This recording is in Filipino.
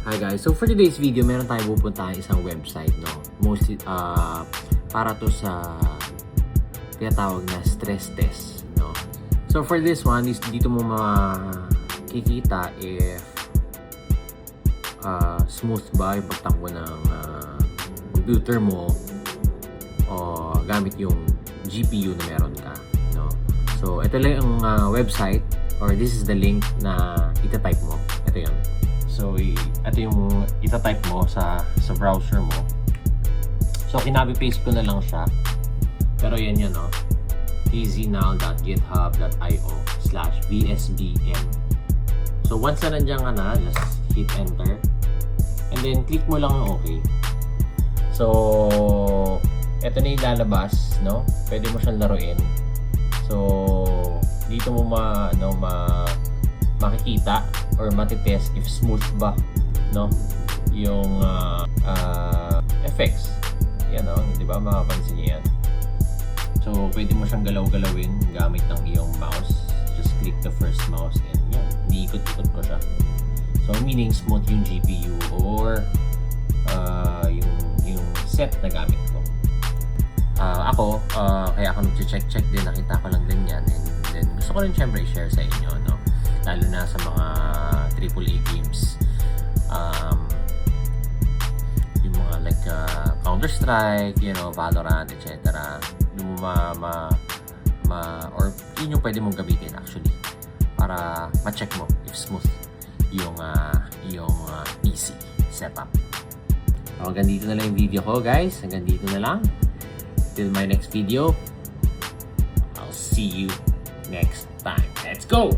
Hi guys, so for today's video, meron tayong pupuntahan isang website, no? Mostly, para to sa tinatawag na stress test, no? So for this one, dito mo makikita if smooth ba yung pagtakbo ng computer mo o gamit yung GPU na meron ka, no? So ito lang yung website, or this is the link na itatype mo. Ito yun. So, ito yung itatype mo sa browser mo. So, kinabi-paste ko na lang siya. Pero yan yun, no? easynow.github.io/vsbm. So, once na nandiyan ka na, just hit enter. And then, click mo lang yung okay. So, ito na yung lalabas, no? Pwede mo siyang laruin. So, dito mo makikita or matitest if smooth ba, no, yung effects. Yan, no? Di ba? Makapansin niyo yan. So, pwede mo siyang galaw-galawin gamit ng iyong mouse. Just click the first mouse and yan, iniikot-ikot ko siya. So, meaning smooth yung GPU or yung set na gamit ko. Ako, kaya ako nag-check din, nakita ko lang ganyan, and then gusto ko rin syempre i-share sa inyo, no? Lalo na sa mga AAA games, yung mga like Counter-Strike, you know, Valorant, etc. Yung or yun yung pwede mong gamitin actually para ma-check mo if smooth yung PC setup. So, hanggang dito na lang yung video ko, guys. Hanggang dito na lang. Till my next video, I'll see you next time. Let's go!